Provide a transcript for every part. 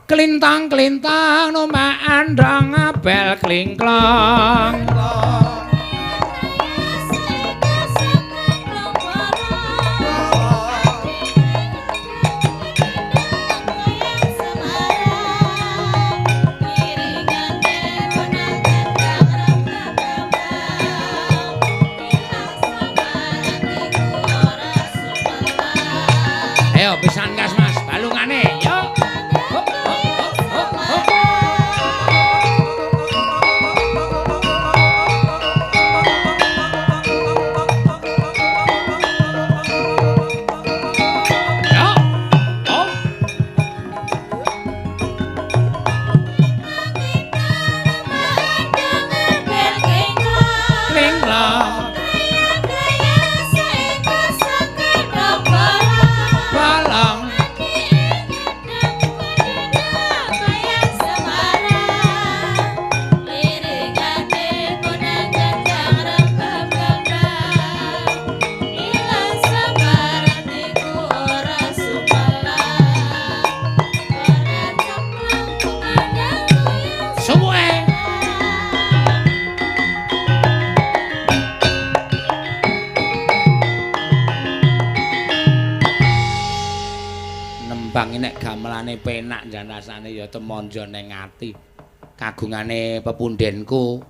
Klintang-klintang numpak andhang bel klingklong. Ayo pisan gas Mas, balungane yo. Nek gamelane penak jan rasane ya temonjo ning ati. Kagungane pepundhenku,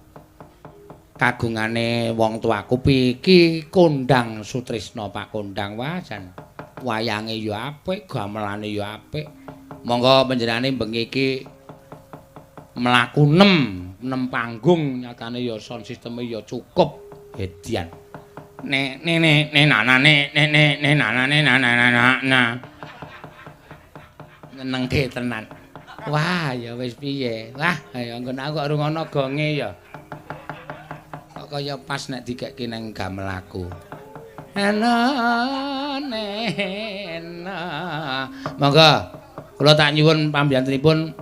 kagungane wong tuaku iki kondang Sutrisna Pak Kondang wah jan wayange ya apik, gamelane ya apik. Monggo panjenengane bengi iki mlaku 6 panggung nyatane ya sound systeme ya cukup hedian. Nek nenengke tenan. Wah, ya wis piye. Wah, ya nggon aku kok rungono gonge ya. Kok kaya pas nek dikekke nang gamelaku. Monggo kula tak nyuwun pambiyantunipun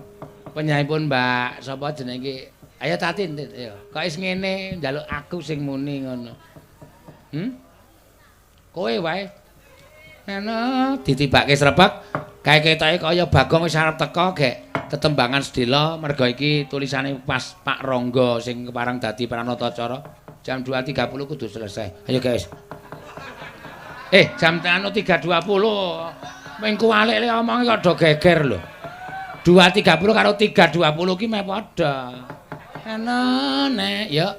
penyaipun Mbak sapa jenenge iki? Ayo Tatin ya. Kok is ngene njaluk aku sing muni ngono. Kowe wae. Ditibake srebak. Kae ketoke kaya Bagong wis arep teka gek tetembangan sedela merga iki tulisane pas Pak Ronggo sing kepareng dadi pranatacara jam 2.30 kudu selesai. Ayo guys. Jam 3.20. Mengko alik le omonge kok do geger lho. 2.30 karo 3.20 ki meh padha. Nek yo.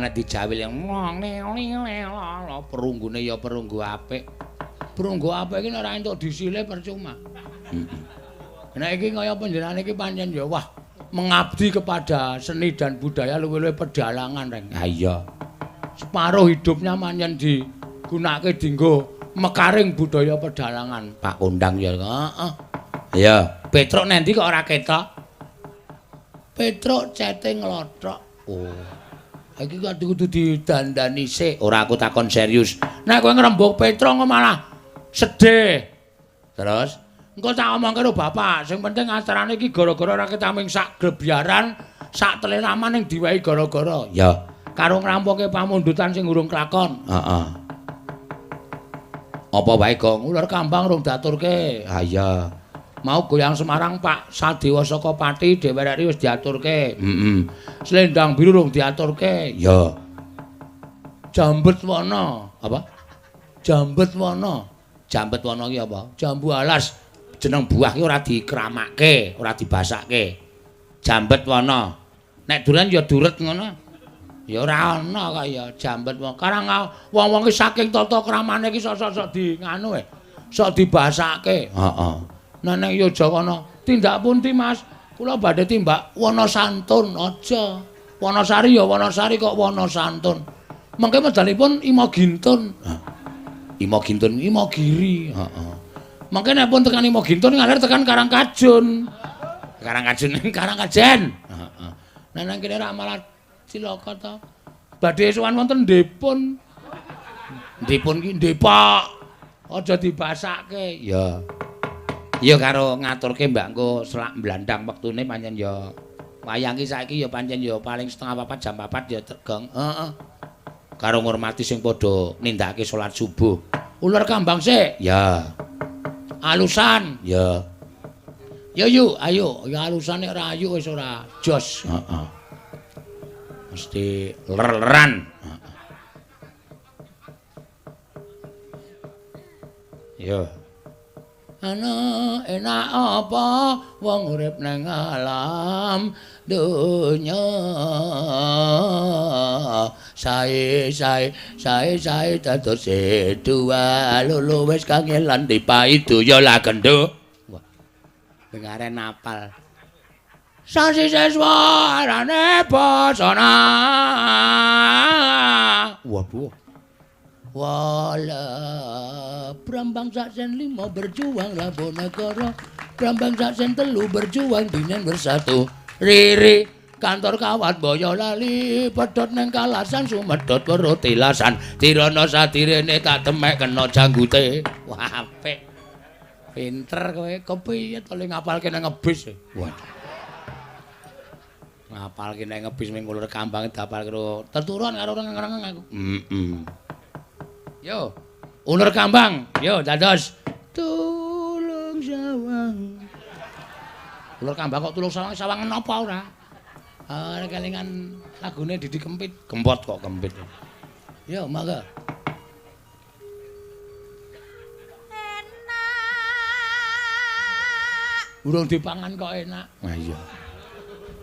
Dijawil yang perunggune ya perunggu apik. Perunggu apik iki ora entuk disile percuma. Nek iki kaya panjenengan iki pancen ya wah mengabdi kepada seni dan budaya luwih-luwih pedalangan reng. Ha iya. Separuh hidupnya pancen digunakake dienggo mekaring budaya pedalangan. Pak Kondang ya. Heeh. Iya, Petruk nendi kok ora ketok? Petruk cete nglothok. Oh. Iki kudu didandani sik. Ora aku takon serius. Nek kowe ngrembug Petruk kok malah sedih. Terus engko tak omongke karo bapak, sing penting acarane iki gara-gara ora ketaming sak grebyaran, sak teleraman ning diwehi gara-gara. Ya, karo ngrampunke pamundutan sing urung kelakon. Heeh. Apa wae Gong, ular kambang rung diaturke. Ha iya. Mau goyang Semarang Pak Sadewa saka Pati Dewerek wis diaturke. Slendang biru rung diaturke. Ya. Jambet wana. Apa? Jambet wana. Jambet wana ki apa? Jambu alas. Jeneng buah ki ora dikramake, ora dibasake. Jambet wana. Nek duren ya duret ngono. Ya ora ana kaya jambet wana. Karang wong-wong ki saking tata kramane ki sok-sok di nganu sok dibasake. Heeh. Nah nek ya Jawana tindak pundi Mas? Kula badhe timbak Wanasantun aja. Wanasari ya Wanasari kok Wanasantun. Mengke medalipun Imogintun. Imogintun Imogiri, heeh. Mengke nek pun tekan Imogintun ngalir tekan Karangkajun. Karangkajun ning Karangkajen. Heeh. Nah nang kene ra malah cilaka to. Badhe sowan wonten Depun. Depun ki Depok. Aja dibasake. Ya. Ya karo ngaturke mbakku selak blandang wektune pancen ya wayang ki saiki ya pancen ya paling setengah 4 jam 4 ya tegong. Heeh. Karo ngurmati sing padha nindakake salat subuh. Uler kambang sik. Ya. Alusan. Ya. Ya yuk, ayo. Ya alusan nek ora ayu wis ora jos. Heeh. Mesti ler-leran. Ya. Ana enak apa wong urip nang alam dunya sae dados dua lulu wis kangelan dipaidu ya la genduk. Wah. Dengaren apal. Sasi seswa arane basana. Wah, Bu. Wala Brambang saksen 5 berjuang labuh negara Brambang saksen 3 berjuang dinen bersatu Riri kantor kawat Boyolali pedhot neng kalasan sumedhot weruh tilasan Tirana sadirene tak temek kena janggute wah apik pinter kowe kepiye to le ngapalke nang ngebis waduh ngapalke nang ngebis ming ulur kambang dapal karo teturuan karo reng-reng aku Yo, ulur kambang, yo dados tulung sawang. Ulur kambang kok tulung sawang sawangen apa ora? Kelingan lagune Didi Kempit, Kempot kok Kempit. Yo, mangga. Enak. Urung dipangan kok enak. Nah iya.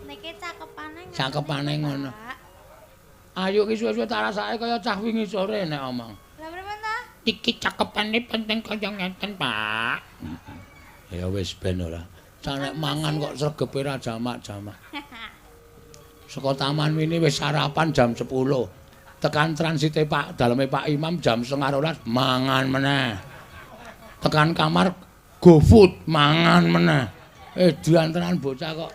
Niki cakepane ngono. Cakepane ngono. Ayo ki suwe-suwe tak rasake kaya cah wingi sore nek omong. Lah pripun ta? Iki cakepane penting kaya ngeten, Pak. Ya wis ben ora. Sanek mangan kok sregepe ra jamak-jamak. Saka taman mini wis sarapan jam 10. Tekan transite Pak, daleme Pak Imam jam 11:30 mangan meneh. Tekan kamar GoFood mangan meneh. Diantenan bocah kok.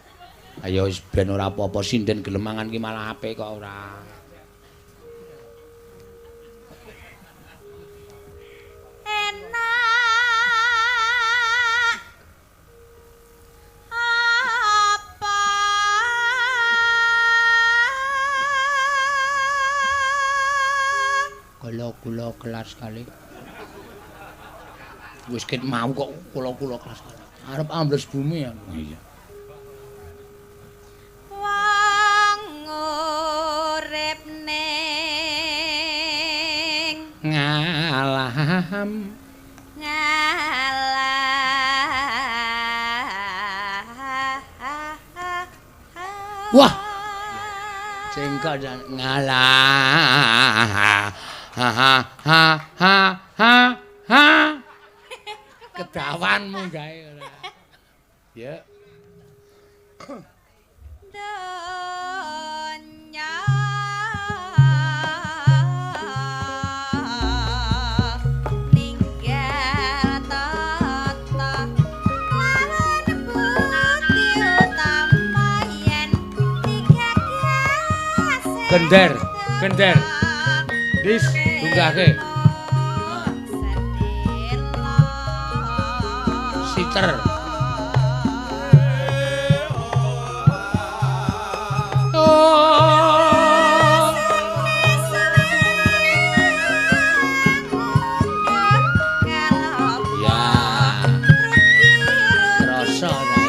Ayo wis ben ora apa-apa sinden gelem mangan ki malah apik kok ora. Kula kelas kali. Wis ket mau kok kula kelas kali. Arep ambles bumi ya. Iya. Wong urip ning ngalam. Wah. Cengkak ngalah. Ha. Kedawanmu gawe ora. Ya. Donya ninggal tata lawan bukti utama yen digagas Gender. Dis tunggake. Siter. Ya. Krasa ta.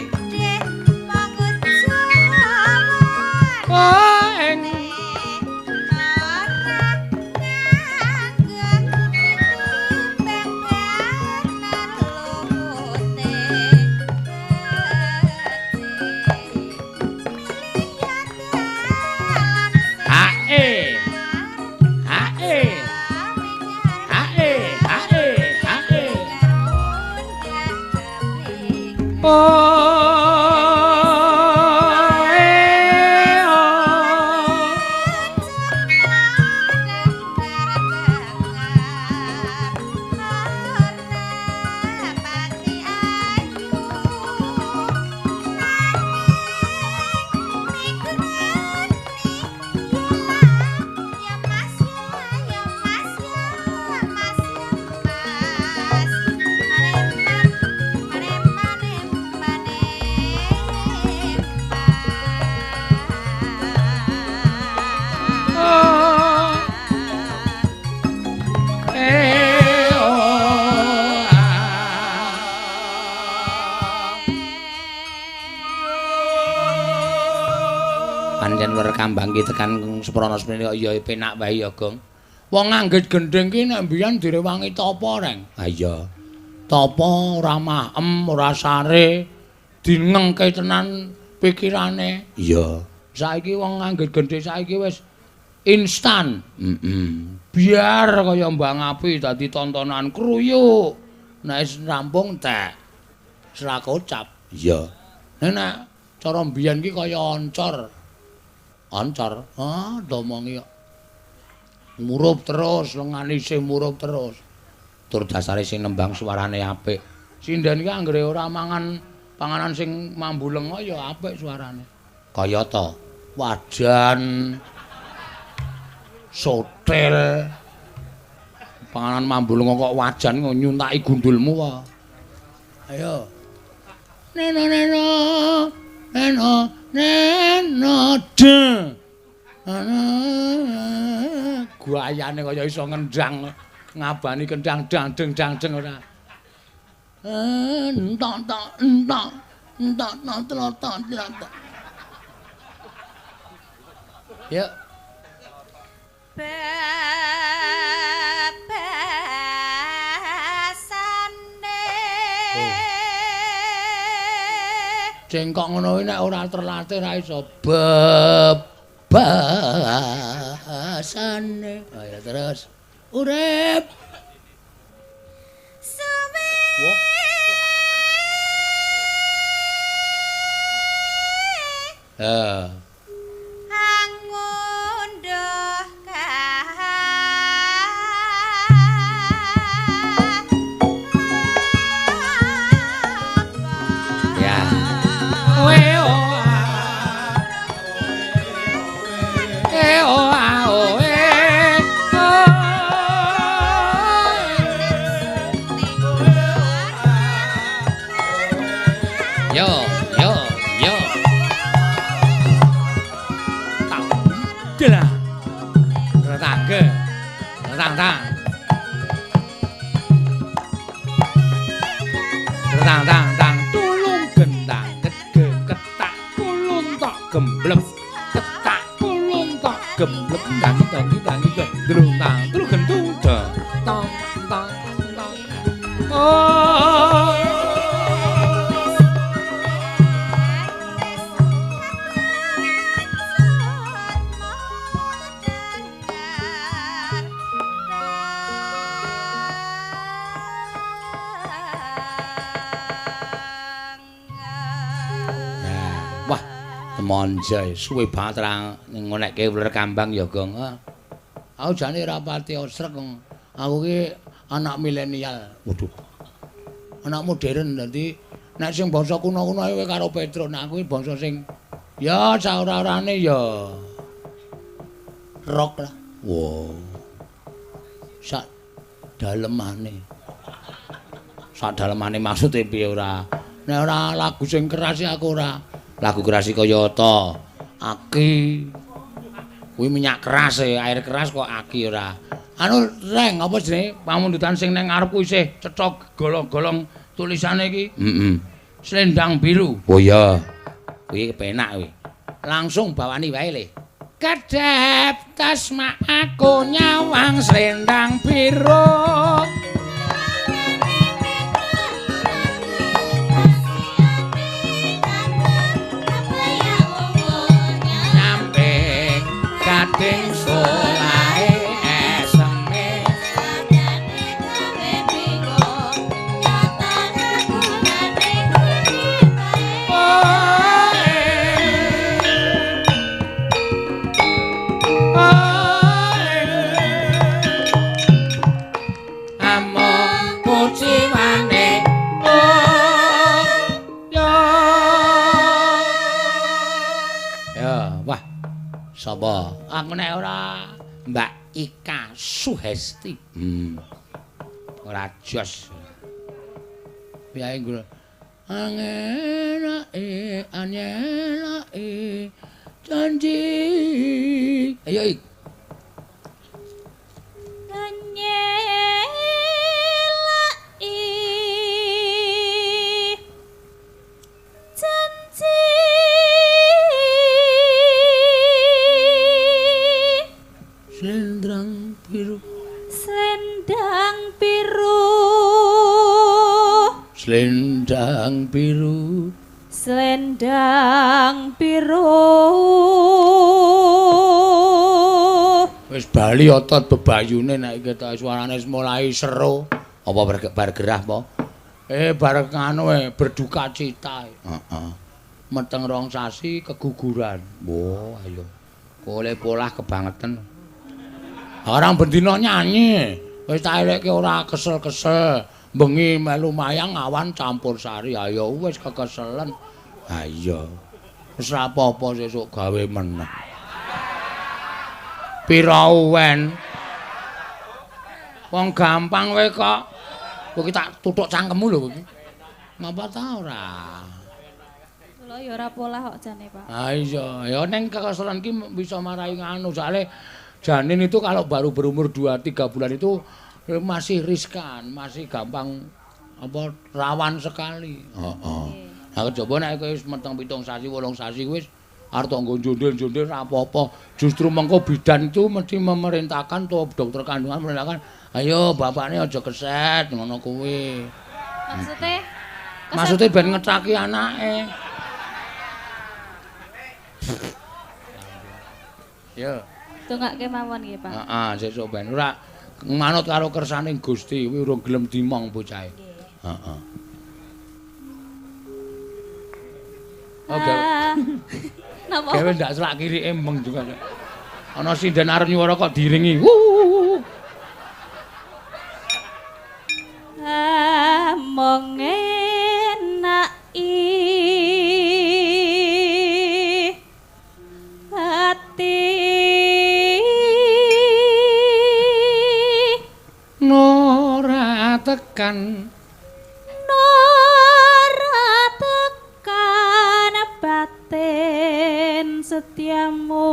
Pancen wer kambang ki tekan seprono semene kok ya penak wae ya, Gong. Wong nganggit gendhing ki nek mbiyen direwangi tapa, Reng. Ha iya. Tapa ora maem, ora sare, dinengke tenan pikirane. Iya. Saiki wong nganggit gendhing saiki wis instan. Biar kaya mbang api dadi tontonan kruyuk. Nek wis rampung tek. Sera kocap. Iya. Nek cara mbiyen ki kaya oncor. Oncor. Ah, domongi kok. Murup terus, lengane isih murup terus. Tur dasare sing nembang suarane apik. Sinden ki anggere ora mangan panganan sing mambu lenga ya apik suarane. Kaya to. Wajan sotel. Panganan mambu lenga kok wajan nyuntaki gundulmu wae. Ayo. Neno neno. Neno neno de. Guayane kaya iso ngendang ngabani kendang dangdeng dangdeng ora. Entok entok entok entok entok entok. Yuk. Bebasane. Cengkok ngono kuwi nek ora terlatih ra iso bebasane. Ayo terus. Urip. Suwi. Angunduh Ya. Yo, yo, yo. Dela. Retangge. Retang-tang. Retang-tang-tang tulung gendang gedeng ketak kulun tok gembleb ketak kulun tok gembleb dangi drung tang tru gendung tong tong tong. Oh. Monjoy suwe banget ra ngonekke uler kambang ya, Gong. Aku jane ora pati osrek. Aku ki anak milenial. Waduh. Anak modern dadi nek sing basa kuno-kuno ae karo Petro. Nek aku ki basa sing ya saora-orane ya rock lah. Wow. Sak dalemane. Sak dalemane maksude piye ora? Nek ora lagu sing keras aku ora. Lagu keras kaya ta aki kuwi minyak keras air keras kok aki ora anu Reng apa jenenge pamundutan sing nang ngarepku isih cetha golong-golong tulisane iki Selendang Biru. Oh iya kuwi kepenak kuwi langsung bawani wae le kedep tasma aku nyawang selendang biru. Kading solahe eseme sadane gawe bingung nyatane bulane among puciwane ya wah sapa? Aku nek ora Mbak Ika Suhesti. Ora jos. Piye nggo. Angenake anyenake janji. Ayo ik. Janji Selendang biru. Selendang biru. Wis bali otot bebayune nek iki ta suarane wis mulai seru. Apa bar gerah apa? Bareng anu berduka cita. Heeh. Meteng rong sasi keguguran. Wo, ayo. Kole polah kebangetan. Orang bendina nyanyi. Wis tak elekke ora kesel-kesel. Bengi melu mayang awan campur sari. Ayo wis kekeselen. Ayo. Wis ra apa-apa sesuk gawe meneh. Pira uwen? Wong gampang wae kok. Kowe tak tuthuk cangkemmu lho kowe. Ngapa ta ora? Kula ya ora polah kok jane, Pak. Ah iya, ya ning kekeselan ki bisa marai nganu. Soale janin itu kalau baru berumur 2-3 bulan itu masih riskan, masih gampang apa rawan sekali. Heeh. Nah kejaba nek kowe wis meteng 7 sasi 8 sasi wis arep nggo njundil-njundil ra apa-apa. Justru mengko bidan itu mesti memerintahkan atau dokter kandungan memerintahkan, ayo bapakne aja keset ngono kuwi. Maksudnya ben ngetaki anake. Ya. Tungake mawon nggih, Pak. Heeh, sesuk ben ora manut karo kersaning Gusti kuwi urung gelem dimong bocahe. Heeh. Oke. Napa? Gawe ndak selak kiri embeng juga. Ana sinden arep nyuwara kok diringi. Mong enaki ati Nora tekan batin setiamu.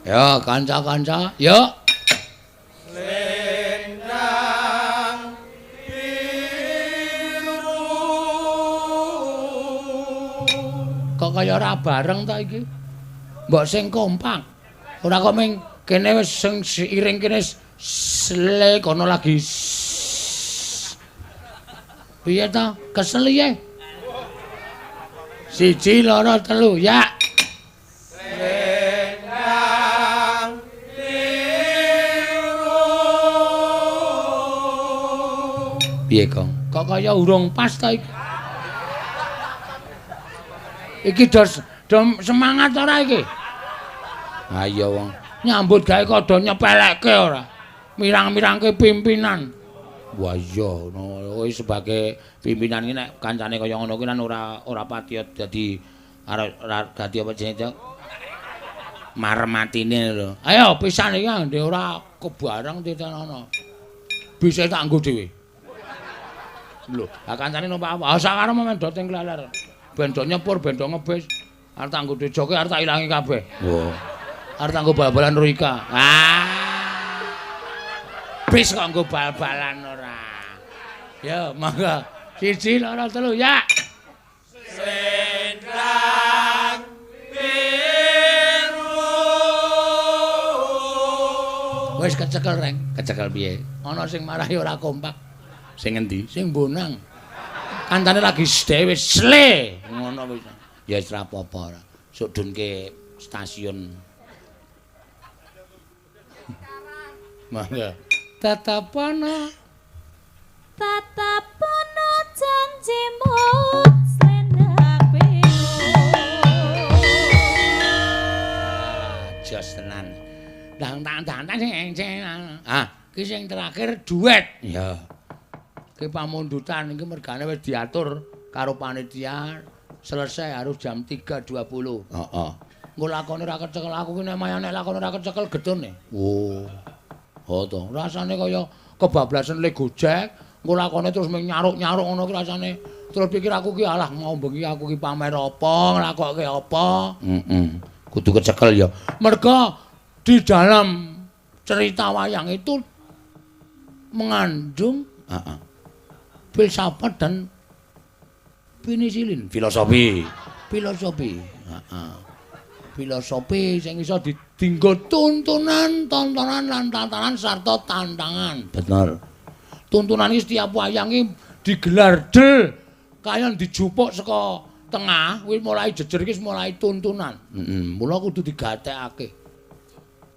Ya kanca-kanca, ya. Selendang biru. Kok kaya ora bareng ta iki? Mbok sing kompak. Ora kok ming kene wis sing iring kene sle kono lagi. Piye ta? Kesel ya? 1 2 3 ya. Selendang biru. Piye, Kong? Kok kaya urung pas ta iki? Iki do semangat ora iki? Ha iya wong. Nyambut gawe kok do nyepelekke ora. Mirang-mirangke pimpinan. Wah iya, no, sebagai pimpinan iki nek kancane kaya ngono kuwi kan ora patiya dadi ora dadi apa jenenge marmatine lho. Ayo pisan iki ndek ora kebareng titenono. Bisa tak nggo dhewe. Lho, ha kancane numpak apa? Ah sakarep men do teng kleler. Ben do nyepur, ben do ngebis. Arep tak nggo dhewe joke arep tak ilangi kabeh. Wah. Arep tak nggo bal-balan Rika. Bis kok nggo bal-balan ora. Ya, mangga. 1 2 3 ya. Selendang biru. Wis kecekel reng, kecekel piye? Ana sing marahi ora kompak. Sing endi? Sing bonang. Kancane lagi dhewe sle. Ngono wis. Ya wis ra apa-apa ora. Sok dunke stasiun. Mangga. Tatapana janjimu selendang biru. Jos tenan. Dang sing iki sing terakhir duet. Ya. Iki pamundutan iki mergane wis diatur karo panitia selesai harus jam 3.20. Heeh. Engko lakone ora kecekel aku ki nek mayane lakone ora kecekel gedone. Oh. Oh to, rasane kaya kebablasan le Gojek, engko lakone terus mung nyaruk-nyaruk ngono ki rasane. Terus pikir aku ki alah mau bengi aku ki pamer apa, nglakokke apa. Kudu kecekel ya. Merga di dalam cerita wayang itu mengandung filsafat dan penisilin, filosofi. Filosofi sing iso dinggo tontonan lan tatanan sarta tantangan. Bener. Tuntunan iki setiap wayang iki digelar del kaya dijupuk saka tengah kuwi mulai jejer iki mulai tuntunan. Mula kudu digatekake.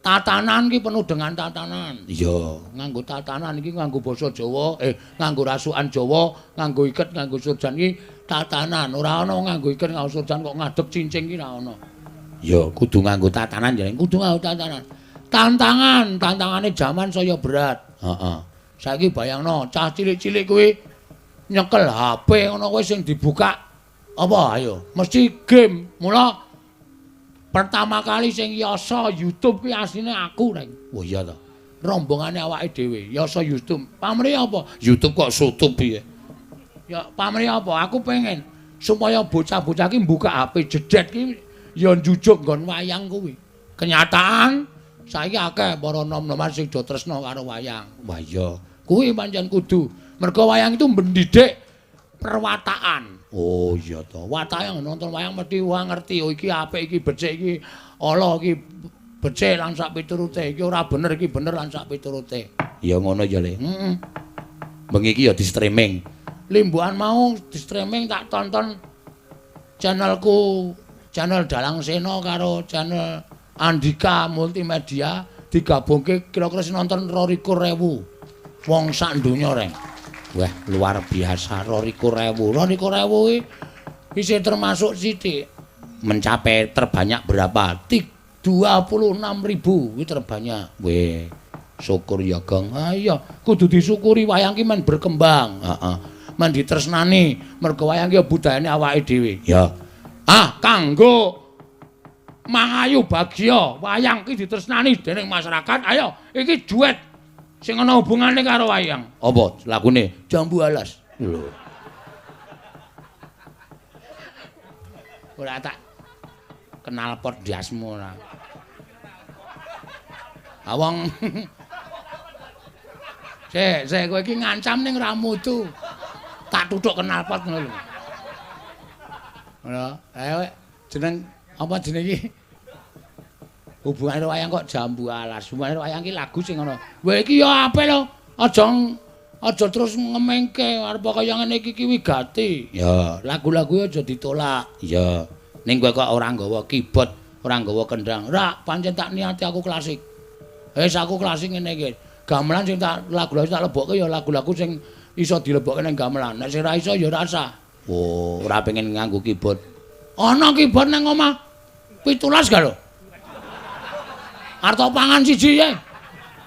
Tatanan iki penuh dengan tatanan. Iya, nganggo tatanan iki nganggo basa Jawa, nganggo rasukan Jawa, nganggo iket, nganggo surjan iki tatanan. Ora ana nganggo iket, nganggo surjan kok ngadeg cincing iki ora ana. Ya, kudu nganggo tatanan ya, kudu nganggo tatanan. Tantangane jaman saya berat. Heeh. Saiki bayangno, cah cilik-cilik kuwi nyekel HP ngono kuwi sing dibuka apa ayo? Mesti game. Mula pertama kali sing yasa YouTube kuwi asline aku, Reng. Oh iya to. Rombongane awake dhewe yasa YouTube. Pamrih apa? YouTube kok sutup piye? Ya pamrih apa? Aku pengen supaya bocah-bocah ki mbuka HP jedet ki ya njujuk nggon wayang kuwi. Kenyataan saiki akeh para nom-noman sing do tresna karo wayang. Wah iya, kuwi pancen kudu. Mergo wayang itu mendidik perwataan. Oh iya to. Watake nonton wayang mesti wah ngerti oh iki apik iki becik iki ala iki becik lan sak piturute iki ora bener iki bener lan sak piturute. Ya ngono ya Le. Heeh. Bengi iki ya di streaming. Limbuhan mau di streaming tak tonton channelku, channel Dalang Sena karo channel Andika Multimedia digabungke kira-kira nonton 22.000 wong sak donya Reng. Wah, luar biasa 22.000. 22.000 iki termasuk sithik. Mencapai terbanyak berapa? 26.000 iki terbanyak. Weh, syukur ya, Gong. Ah iya, kudu disyukuri wayang ki men berkembang. Heeh. Men ditresnani, mergo wayang ki budayane awake dhewe. Ya. Ah, kanggo mangayu bagya wayang ki ditresnani dening masyarakat. Ayo, iki duet sing ana hubungane karo wayang. Apa lagune? Jambu Alas. Lho. Ora tak kenal pot diasmu ora. Awang. Sik kowe iki ngancam ning ra mutu. Tak tuthuk kenal pot ngono lho. Ngono. Ayo jeneng apa jeneng iki? Hubungane wayang kok Jambu Alas. Hubungane wayang ki lagu sing ngono. Wah iki ya apik lho. Aja terus ngemengke arep kaya ngene iki wigati. Ya, lagu-lagu aja ditolak. Ya. Ning kowe kok ora nggawa keyboard, ora nggawa kendang. Ra, pancen tak niati aku klasik. Aku klasik ngene iki. Gamelan sing tak lagu-lagu tak lebokke ya lagu-lagu sing iso dilebokke ning gamelan. Nek sing ra iso ya ora usah. Oh, ora pengen nganggo keyboard. Ana keyboard nang omah 17 ga lho. Arep pangan siji ya.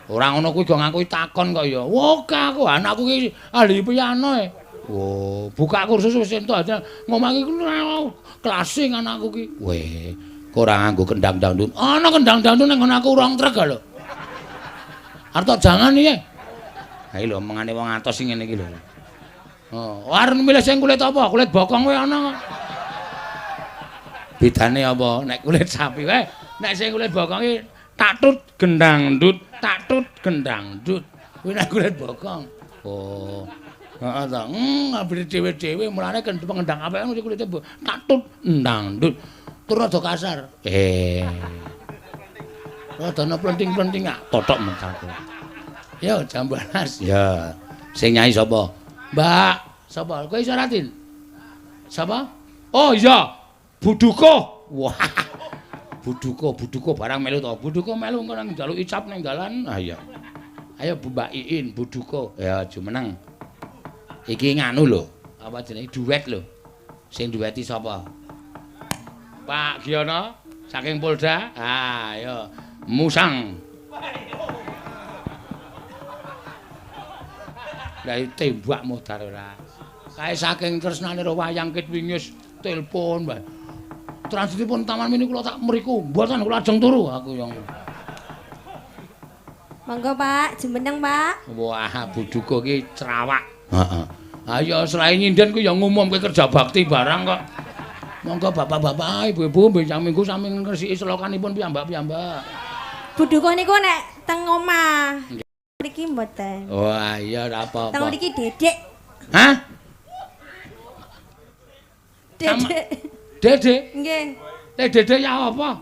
Ora ngono kuwi go ngaku takon kok ya. Oke aku anakku ki ahli piano e. Oh, buka kursus wis entuk aja. Ngomong iki klasik anakku ki. Weh, kok ora nganggo kendang dangdut. Ana kendang dangdut nang ngono aku urung trek ga lho. Arep jangan iki. Ha iki lho mengane wong atos sing ngene iki lho. Oh, arep milih sing kulit apa? Kulit bokong wae ana. Bedane apa? Nek kulit sapi wae, nek sing kulit bokong iki takut gendang dut, takut gendang dut. Kuwi nek kulit bokong. Oh. Heeh ta. Abri dhewe-dhewe mulane pengendang apike mesti kulite takut endang dut. Tur rada kasar. Rada ana plenting-plenting ah, totok mencaku. Yo Jambu Alas. Ya. Sing nyanyi sapa? Mbak, sapa? Kowe iso ratin? Sapa? Oh iya, Buduko. Wah. Buduko barang melu to. Buduko melu engko nang njaluk icap ning dalan. Ah iya. Ayo Mbak Iin, Buduko. Ya jumeneng. Iki nganu lho, apa jenenge duet lho. Sing dueti sapa? Pak Giono saking Polda. Ah, ya. Musang. Lah tembak modar ora. Kae saking tresnane karo wayang kit wingi telepon bae. Transitipun taman mini kula tak mriku, mboten kula ajeng turu aku yang. Monggo Pak, jumeneng Pak. Wah, Buduko ki cerawak. Heeh. Ayo selain nyinden ku ya ngumumke kerja bakti barang kok. Monggo bapak-bapak, ibu-ibu benjang minggu sami ngresiki selokanipun piyambak-piyambak. Buduko niku nek teng omah. Mriki mboten. Wah, iya ora apa-apa. Teng mriki Dedek. Hah? Dedek. Dedek? Nggih. Dedek ya apa?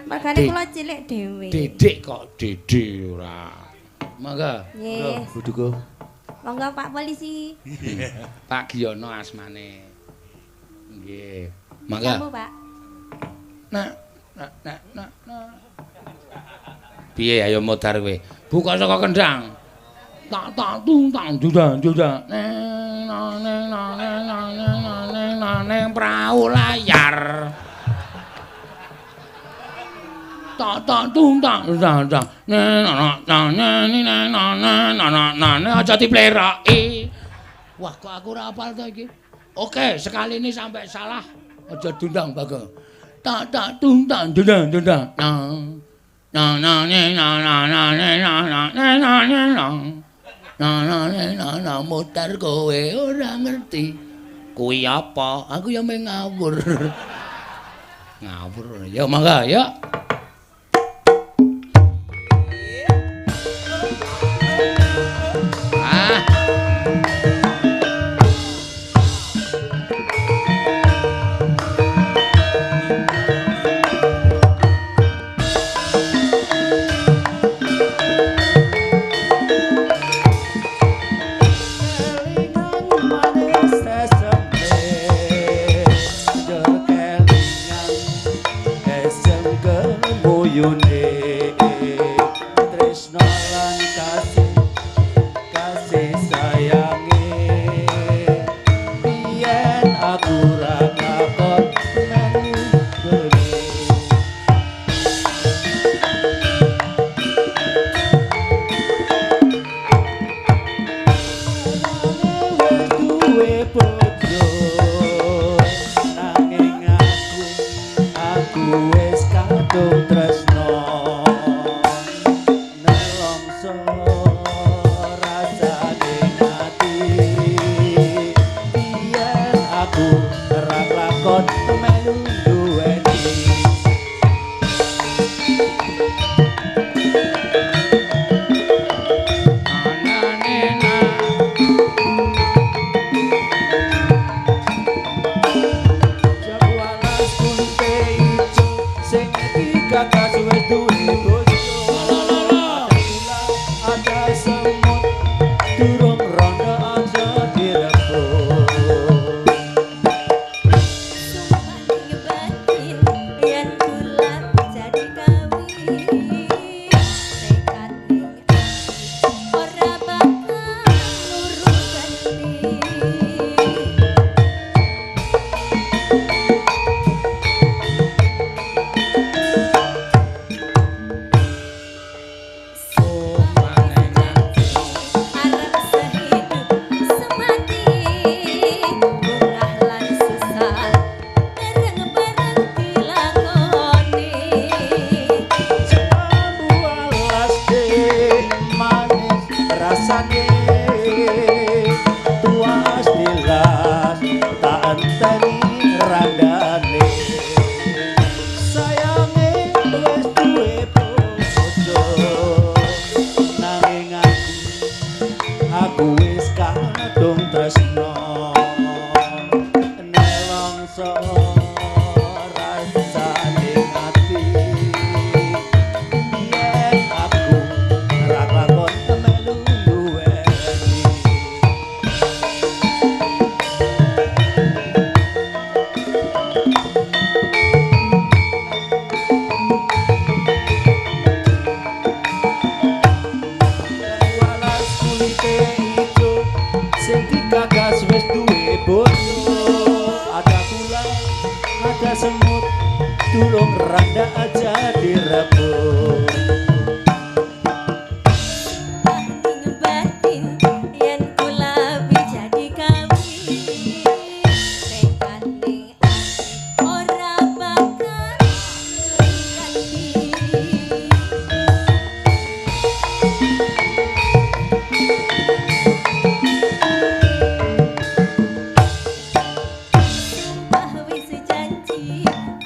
Magane kula cilik dhewe. Dedek kok Dedek ora. Mangga. Nggih. Buduko. Monggo Pak Polisi. Pak Giono asmane. Nggih. Mangga. Jamu, Pak. Nah. Piye ayo modar kowe? Buka saka kendang. Tak tung tang juda. Neng prau layar. Tak tung tang juda. Aja dipleroki. Wah, kok aku ora hafal to iki. Oke, sekali ini sampai salah. Aja dundang Bagong. Tak tung tang juda. Mutar kowe ora ngerti. Kuwi apa? Aku ya meng ngawur. Ngawur. Ya mangga, ya.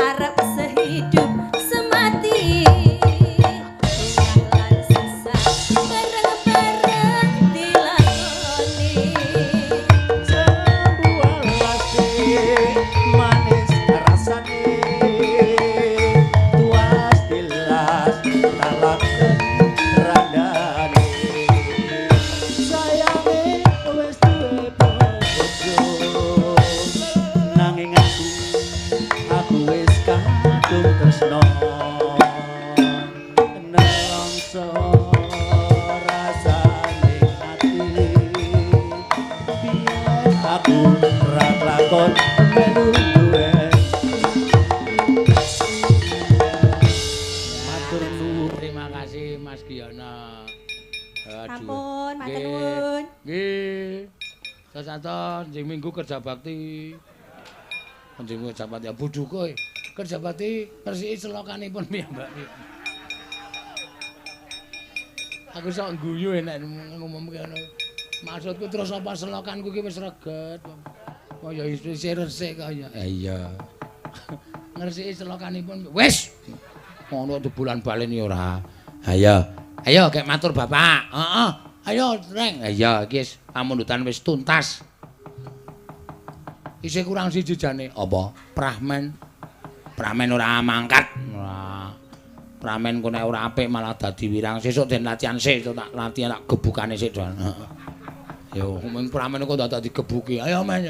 Arep sehidup semati aku wis kadung tresno nelongso rasane ati biyen aku ra lakon melu duwe matur nuwun. Terima kasih Mas Giyana. Ampun, matur nuwun. Nggih. Sasaton jeng minggu kerja bakti. Jeng minggu kerja bakti budhu kowe. Kerja bakti ngresiki selokanipun piyambak. Aku sok guyu enak ngomongke ngono. Maksudku terus apa selokanku ki wis reget. Kaya isih resik kaya. Iya. Ngresiki selokanipun wis. Ngono bulan balen ya ora. Ayo. Ayo kek matur Bapak. Heeh. Ayo, Reng. Iya, iki pamundutan wis tuntas. Isih kurang siji jane. Apa? Pramen. Pramen ora mangkat. Ora. Pramen ku nek ora apik malah dadi wirang. Sesuk den latihan sik, tak latihan tak gebukane sik, Jan. Heeh. Yo, mung pramen kok dadi gebuki. Ayo men.